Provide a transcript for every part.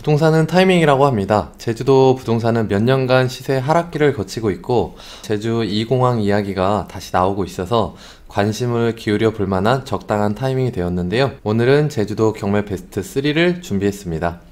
부동산은 타이밍이라고 합니다. 제주도 부동산은 몇 년간 시세 하락기를 거치고 있고 제주 2공항 이야기가 다시 나오고 있어서 관심을 기울여 볼 만한 적당한 타이밍이 되었는데요. 오늘은 제주도 경매 베스트 3를 준비했습니다.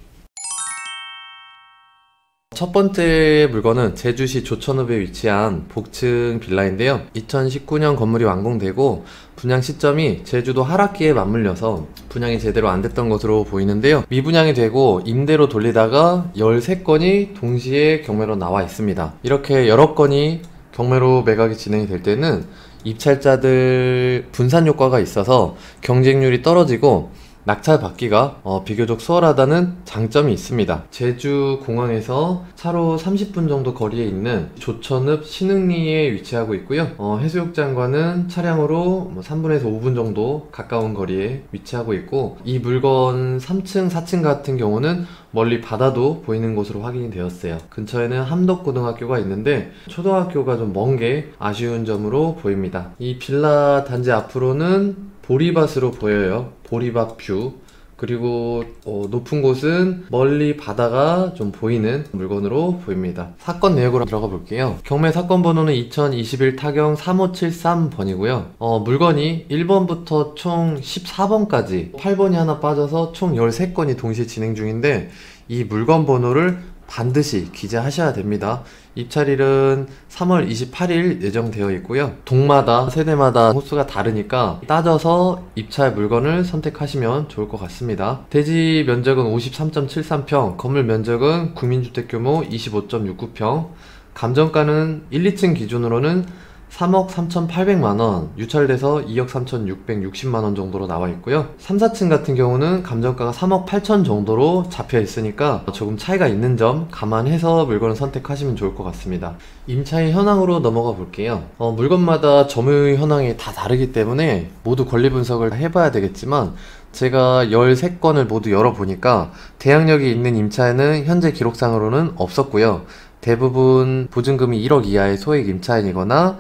첫 번째 물건은 제주시 조천읍에 위치한 복층 빌라인데요. 2019년 건물이 완공되고 분양 시점이 제주도 하락기에 맞물려서 분양이 제대로 안 됐던 것으로 보이는데요. 미분양이 되고 임대로 돌리다가 13건이 동시에 경매로 나와 있습니다. 이렇게 여러 건이 경매로 매각이 진행이 될 때는 입찰자들 분산 효과가 있어서 경쟁률이 떨어지고 낙찰 받기가 비교적 수월하다는 장점이 있습니다. 제주 공항에서 차로 30분 정도 거리에 있는 조천읍 신흥리에 위치하고 있고요. 해수욕장과는 차량으로 3분에서 5분 정도 가까운 거리에 위치하고 있고, 이 물건 3층, 4층 같은 경우는 멀리 바다도 보이는 곳으로 확인이 되었어요. 근처에는 함덕고등학교가 있는데 초등학교가 좀 먼 게 아쉬운 점으로 보입니다. 이 빌라 단지 앞으로는 보리밭으로 보여요. 보리밭 뷰. 그리고 높은 곳은 멀리 바다가 좀 보이는 물건으로 보입니다. 사건 내역으로 들어가 볼게요. 경매 사건 번호는 2021 타경 3573번이고요. 물건이 1번부터 총 14번까지 8번이 하나 빠져서 총 13건이 동시에 진행 중인데 이 물건 번호를 반드시 기재하셔야 됩니다. 입찰일은 3월 28일 예정되어 있고요. 동마다 세대마다 호수가 다르니까 따져서 입찰 물건을 선택하시면 좋을 것 같습니다. 대지 면적은 53.73평, 건물 면적은 국민주택 규모 25.69평, 감정가는 1, 2층 기준으로는 3억 3,800만원, 유찰돼서 2억 3,660만원 정도로 나와 있고요. 3, 4층 같은 경우는 감정가가 3억 8천 정도로 잡혀 있으니까 조금 차이가 있는 점 감안해서 물건을 선택하시면 좋을 것 같습니다. 임차인 현황으로 넘어가 볼게요. 물건마다 점유율 현황이 다 다르기 때문에 모두 권리 분석을 해봐야 되겠지만 제가 13건을 모두 열어보니까 대항력이 있는 임차인은 현재 기록상으로는 없었고요. 대부분 보증금이 1억 이하의 소액 임차인이거나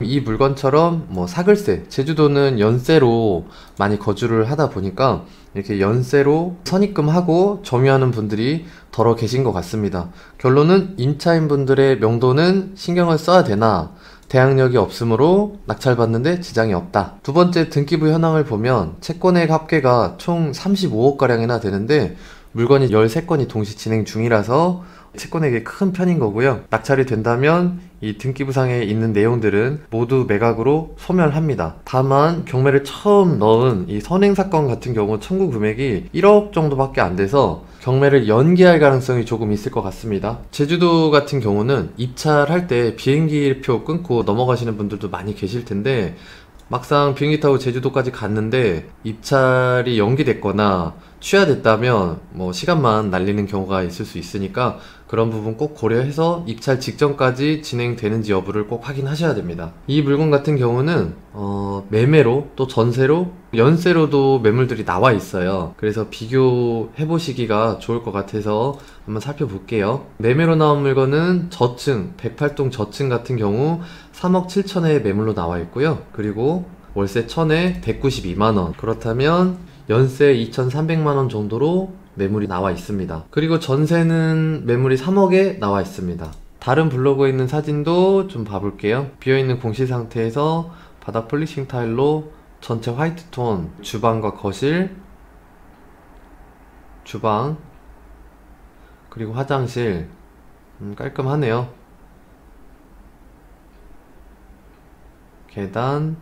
이 물건처럼 사글세, 제주도는 연세로 많이 거주를 하다 보니까 이렇게 연세로 선입금하고 점유하는 분들이 덜어 계신 것 같습니다. 결론은 임차인분들의 명도는 신경을 써야 되나, 대항력이 없으므로 낙찰받는데 지장이 없다. 두 번째 등기부 현황을 보면 채권액 합계가 총 35억가량이나 되는데 물건이 13건이 동시 진행 중이라서 채권액이 큰 편인 거고요. 낙찰이 된다면 이 등기부상에 있는 내용들은 모두 매각으로 소멸합니다. 다만 경매를 처음 넣은 이 선행사건 같은 경우 청구 금액이 1억 정도밖에 안 돼서 경매를 연기할 가능성이 조금 있을 것 같습니다. 제주도 같은 경우는 입찰할 때 비행기표 끊고 넘어가시는 분들도 많이 계실 텐데 막상 비행기 타고 제주도까지 갔는데 입찰이 연기됐거나 취하됐다면 시간만 날리는 경우가 있을 수 있으니까 그런 부분 꼭 고려해서 입찰 직전까지 진행되는지 여부를 꼭 확인하셔야 됩니다. 이 물건 같은 경우는 매매로 또 전세로 연세로도 매물들이 나와 있어요. 그래서 비교해 보시기가 좋을 것 같아서 한번 살펴볼게요. 매매로 나온 물건은 저층 108동 저층 같은 경우 3억 7천에 매물로 나와 있고요. 그리고 월세 1000에 192만원, 그렇다면 연세 2,300만원 정도로 매물이 나와 있습니다. 그리고 전세는 매물이 3억에 나와 있습니다. 다른 블로그에 있는 사진도 좀 봐볼게요. 비어있는 공실 상태에서 바닥 폴리싱 타일로 전체 화이트 톤, 주방과 거실, 주방, 그리고 화장실, 깔끔하네요. 계단,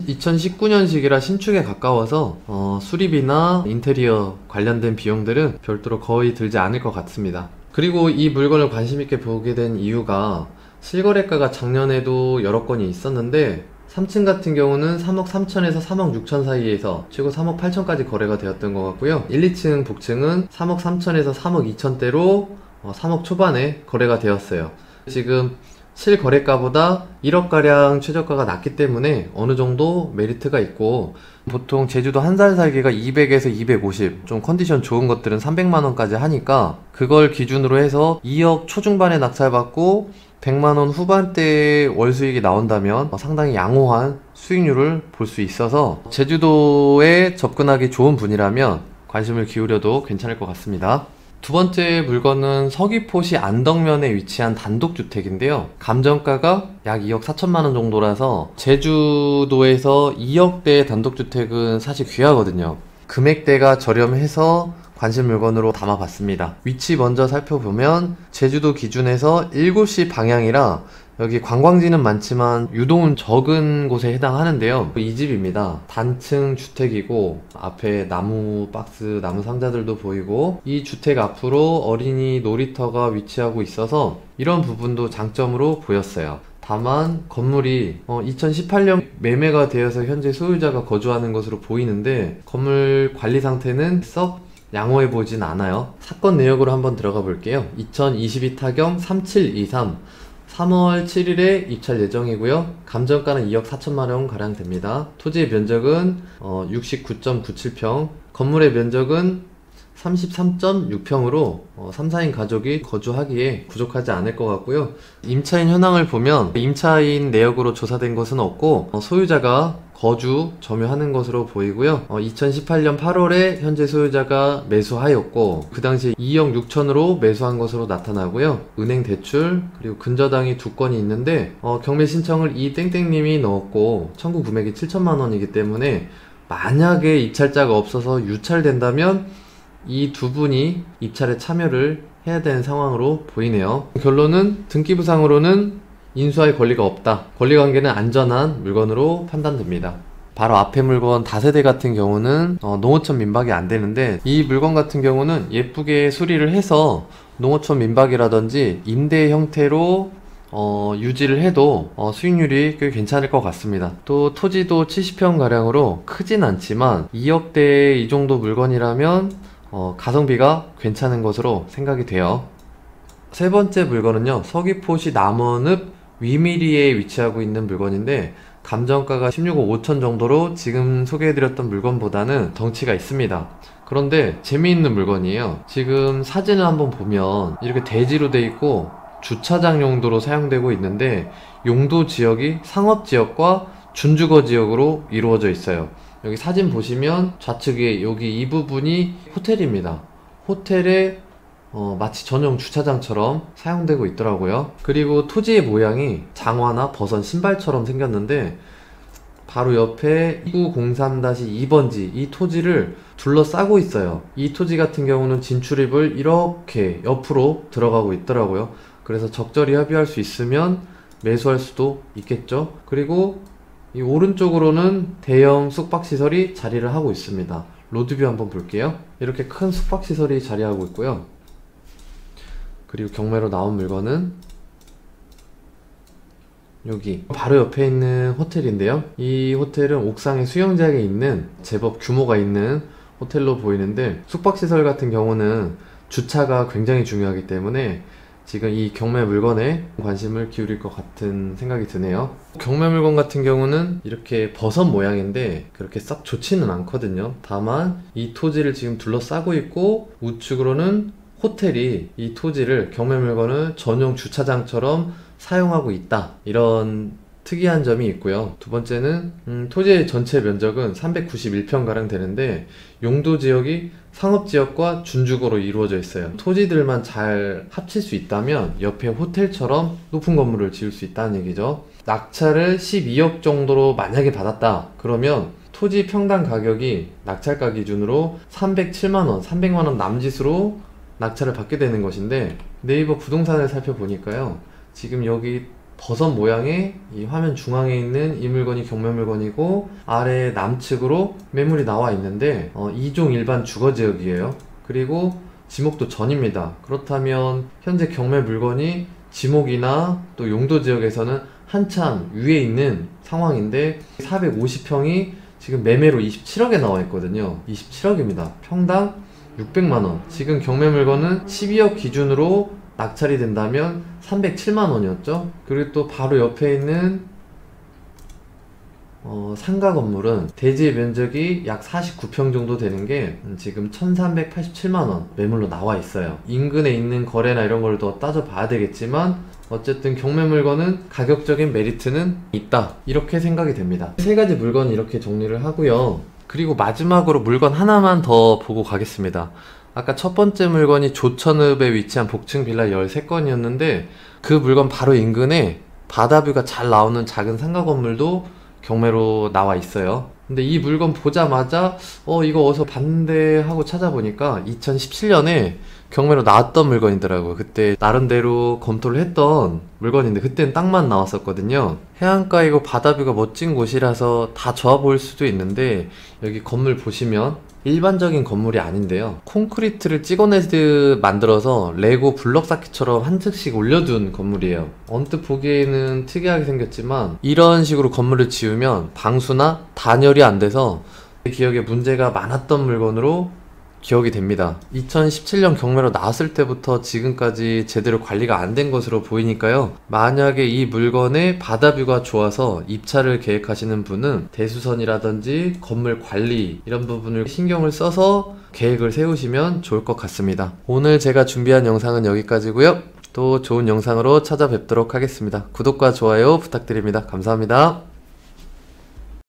2019년식이라 신축에 가까워서 수리비나 인테리어 관련된 비용들은 별도로 거의 들지 않을 것 같습니다. 그리고 이 물건을 관심있게 보게 된 이유가 실거래가가 작년에도 여러 건이 있었는데 3층 같은 경우는 3억 3천에서 3억 6천 사이에서 최고 3억 8천까지 거래가 되었던 것 같고요. 1, 2층 복층은 3억 3천에서 3억 2천대로 3억 초반에 거래가 되었어요. 지금 실거래가보다 1억가량 최저가가 낮기 때문에 어느 정도 메리트가 있고, 보통 제주도 한 달 살기가 200에서 250, 좀 컨디션 좋은 것들은 300만원까지 하니까 그걸 기준으로 해서 2억 초중반에 낙찰받고 100만원 후반대 월수익이 나온다면 상당히 양호한 수익률을 볼 수 있어서 제주도에 접근하기 좋은 분이라면 관심을 기울여도 괜찮을 것 같습니다. 두 번째 물건은 서귀포시 안덕면에 위치한 단독주택인데요. 감정가가 약 2억 4천만 원 정도라서 제주도에서 2억대의 단독주택은 사실 귀하거든요. 금액대가 저렴해서 관심 물건으로 담아봤습니다. 위치 먼저 살펴보면 제주도 기준에서 7시 방향이라 여기 관광지는 많지만 유동은 적은 곳에 해당하는데요. 이 집입니다. 단층 주택이고 앞에 나무 박스, 나무 상자들도 보이고 이 주택 앞으로 어린이 놀이터가 위치하고 있어서 이런 부분도 장점으로 보였어요. 다만 건물이 2018년 매매가 되어서 현재 소유자가 거주하는 것으로 보이는데 건물 관리 상태는 썩 양호해 보진 않아요. 사건 내역으로 한번 들어가 볼게요. 2022 타경 3723 3월 7일에 입찰 예정이고요. 감정가는 2억 4천만 원 가량 됩니다. 토지의 면적은 69.97평, 건물의 면적은 33.6평으로 3, 4인 가족이 거주하기에 부족하지 않을 것 같고요. 임차인 현황을 보면 임차인 내역으로 조사된 것은 없고 소유자가 거주, 점유하는 것으로 보이고요. 2018년 8월에 현재 소유자가 매수하였고 그 당시 2억 6천으로 매수한 것으로 나타나고요. 은행 대출 그리고 근저당이 2건이 있는데 경매 신청을 이 땡땡님이 넣었고 청구 금액이 7천만 원이기 때문에 만약에 입찰자가 없어서 유찰된다면 이 두 분이 입찰에 참여를 해야 되는 상황으로 보이네요. 결론은 등기부상으로는 인수할 권리가 없다. 권리관계는 안전한 물건으로 판단됩니다. 바로 앞에 물건 다세대 같은 경우는 농어촌 민박이 안 되는데 이 물건 같은 경우는 예쁘게 수리를 해서 농어촌 민박이라든지 임대 형태로 유지를 해도 수익률이 꽤 괜찮을 것 같습니다. 또 토지도 70평 가량으로 크진 않지만 2억대 이 정도 물건이라면 가성비가 괜찮은 것으로 생각이 돼요. 세 번째 물건은요, 서귀포시 남원읍 위미리에 위치하고 있는 물건인데 감정가가 16억 5천 정도로 지금 소개해드렸던 물건보다는 덩치가 있습니다. 그런데 재미있는 물건이에요. 지금 사진을 한번 보면 이렇게 대지로 돼 있고 주차장 용도로 사용되고 있는데 용도 지역이 상업지역과 준주거 지역으로 이루어져 있어요. 여기 사진 보시면 좌측에 여기 이 부분이 호텔입니다. 호텔에 마치 전용 주차장처럼 사용되고 있더라고요. 그리고 토지의 모양이 장화나 버선 신발처럼 생겼는데 바로 옆에 2903-2번지 이 토지를 둘러싸고 있어요. 이 토지 같은 경우는 진출입을 이렇게 옆으로 들어가고 있더라고요. 그래서 적절히 협의할 수 있으면 매수할 수도 있겠죠. 그리고 이 오른쪽으로는 대형 숙박시설이 자리를 하고 있습니다. 로드뷰 한번 볼게요. 이렇게 큰 숙박시설이 자리하고 있고요. 그리고 경매로 나온 물건은 여기 바로 옆에 있는 호텔인데요. 이 호텔은 옥상에 수영장이 있는 제법 규모가 있는 호텔로 보이는데 숙박시설 같은 경우는 주차가 굉장히 중요하기 때문에 지금 이 경매 물건에 관심을 기울일 것 같은 생각이 드네요. 경매 물건 같은 경우는 이렇게 버섯 모양인데 그렇게 썩 좋지는 않거든요. 다만 이 토지를 지금 둘러싸고 있고 우측으로는 호텔이 이 토지를 경매 물건을 전용 주차장처럼 사용하고 있다, 이런 특이한 점이 있고요. 두 번째는 토지의 전체 면적은 391평가량 되는데 용도 지역이 상업지역과 준주거로 이루어져 있어요. 토지들만 잘 합칠 수 있다면 옆에 호텔처럼 높은 건물을 지을 수 있다는 얘기죠. 낙찰을 12억 정도로 만약에 받았다 그러면 토지 평당 가격이 낙찰가 기준으로 307만원, 300만원 남짓으로 낙찰을 받게 되는 것인데 네이버 부동산을 살펴보니까요, 지금 여기 버섯 모양의 이 화면 중앙에 있는 이 물건이 경매 물건이고 아래 남측으로 매물이 나와 있는데 2종 일반 주거지역이에요. 그리고 지목도 전입니다. 그렇다면 현재 경매 물건이 지목이나 또 용도지역에서는 한참 위에 있는 상황인데 450평이 지금 매매로 27억에 나와 있거든요. 27억입니다. 평당 600만원. 지금 경매 물건은 12억 기준으로 낙찰이 된다면 307만원이었죠. 그리고 또 바로 옆에 있는 상가 건물은 대지의 면적이 약 49평 정도 되는 게 지금 1387만원 매물로 나와 있어요. 인근에 있는 거래나 이런 걸 더 따져봐야 되겠지만 어쨌든 경매 물건은 가격적인 메리트는 있다, 이렇게 생각이 됩니다. 세 가지 물건 이렇게 정리를 하고요. 그리고 마지막으로 물건 하나만 더 보고 가겠습니다. 아까 첫 번째 물건이 조천읍에 위치한 복층 빌라 13건이었는데 그 물건 바로 인근에 바다뷰가 잘 나오는 작은 상가 건물도 경매로 나와 있어요. 근데 이 물건 보자마자 이거 어디서 봤는데 하고 찾아보니까 2017년에 경매로 나왔던 물건이더라고요. 그때 나름대로 검토를 했던 물건인데 그때는 땅만 나왔었거든요. 해안가이고 바다뷰가 멋진 곳이라서 다 좋아 보일 수도 있는데 여기 건물 보시면 일반적인 건물이 아닌데요. 콘크리트를 찍어내듯 만들어서 레고 블럭 쌓기처럼 한 층씩 올려둔 건물이에요. 언뜻 보기에는 특이하게 생겼지만 이런 식으로 건물을 지으면 방수나 단열이 안 돼서 기억에 문제가 많았던 물건으로 기억이 됩니다. 2017년 경매로 나왔을 때부터 지금까지 제대로 관리가 안 된 것으로 보이니까요. 만약에 이 물건의 바다뷰가 좋아서 입찰을 계획하시는 분은 대수선이라든지 건물 관리 이런 부분을 신경을 써서 계획을 세우시면 좋을 것 같습니다. 오늘 제가 준비한 영상은 여기까지고요. 또 좋은 영상으로 찾아뵙도록 하겠습니다. 구독과 좋아요 부탁드립니다. 감사합니다.